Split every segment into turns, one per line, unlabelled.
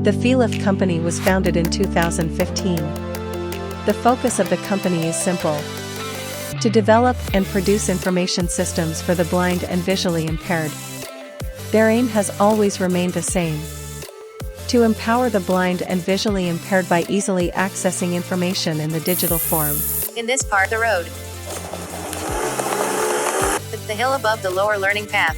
The Feelif company was founded in 2015. The focus of the company is simple: to develop and produce information systems for the blind and visually impaired. Their aim has always remained the same: to empower the blind and visually impaired by easily accessing information in the digital form.
In this part, the road, the hill above the lower learning path,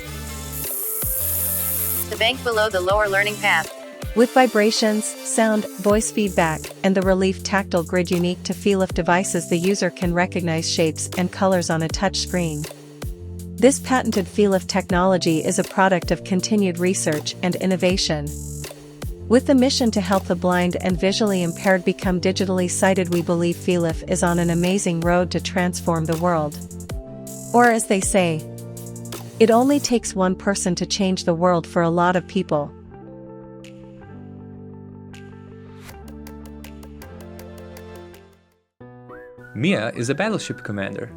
the bank below the lower learning path.
With vibrations, sound, voice feedback, and the relief tactile grid unique to Feelif devices, the user can recognize shapes and colors on a touch screen. This patented Feelif technology is a product of continued research and innovation. With the mission to help the blind and visually impaired become digitally sighted, we believe Feelif is on an amazing road to transform the world. Or as they say, it only takes one person to change the world for a lot of people.
Mia is a battleship commander.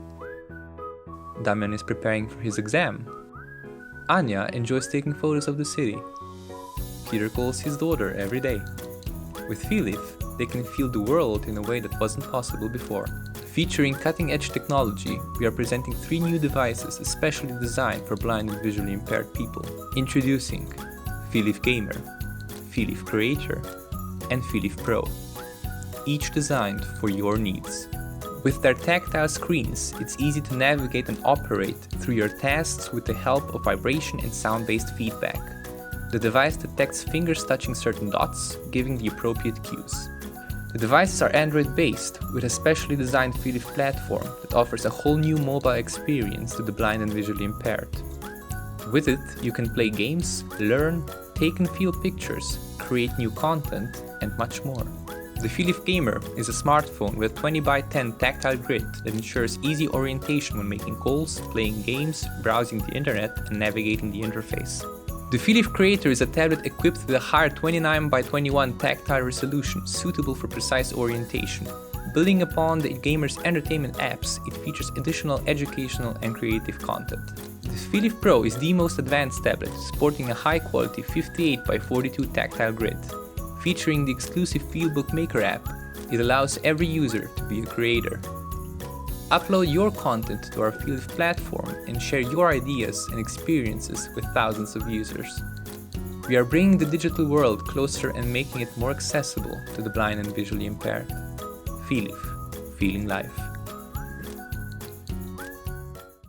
Damian is preparing for his exam. Anya enjoys taking photos of the city. Peter calls his daughter every day. With Feelif, they can feel the world in a way that wasn't possible before. Featuring cutting-edge technology, we are presenting 3 new devices especially designed for blind and visually impaired people. Introducing Feelif Gamer, Feelif Creator, and Feelif Pro, each designed for your needs. With their tactile screens, it's easy to navigate and operate through your tasks with the help of vibration and sound-based feedback. The device detects fingers touching certain dots, giving the appropriate cues. The devices are Android-based, with a specially designed Feelif platform that offers a whole new mobile experience to the blind and visually impaired. With it, you can play games, learn, take and feel pictures, create new content, and much more. The Feelif Gamer is a smartphone with a 20x10 tactile grid that ensures easy orientation when making calls, playing games, browsing the internet, and navigating the interface. The Feelif Creator is a tablet equipped with a higher 29x21 tactile resolution suitable for precise orientation. Building upon the gamer's entertainment apps, it features additional educational and creative content. The Feelif Pro is the most advanced tablet, sporting a high-quality 58x42 tactile grid. Featuring the exclusive Feelbook Maker app, it allows every user to be a creator. Upload your content to our Feelif platform and share your ideas and experiences with thousands of users. We are bringing the digital world closer and making it more accessible to the blind and visually impaired. Feelif, feeling life.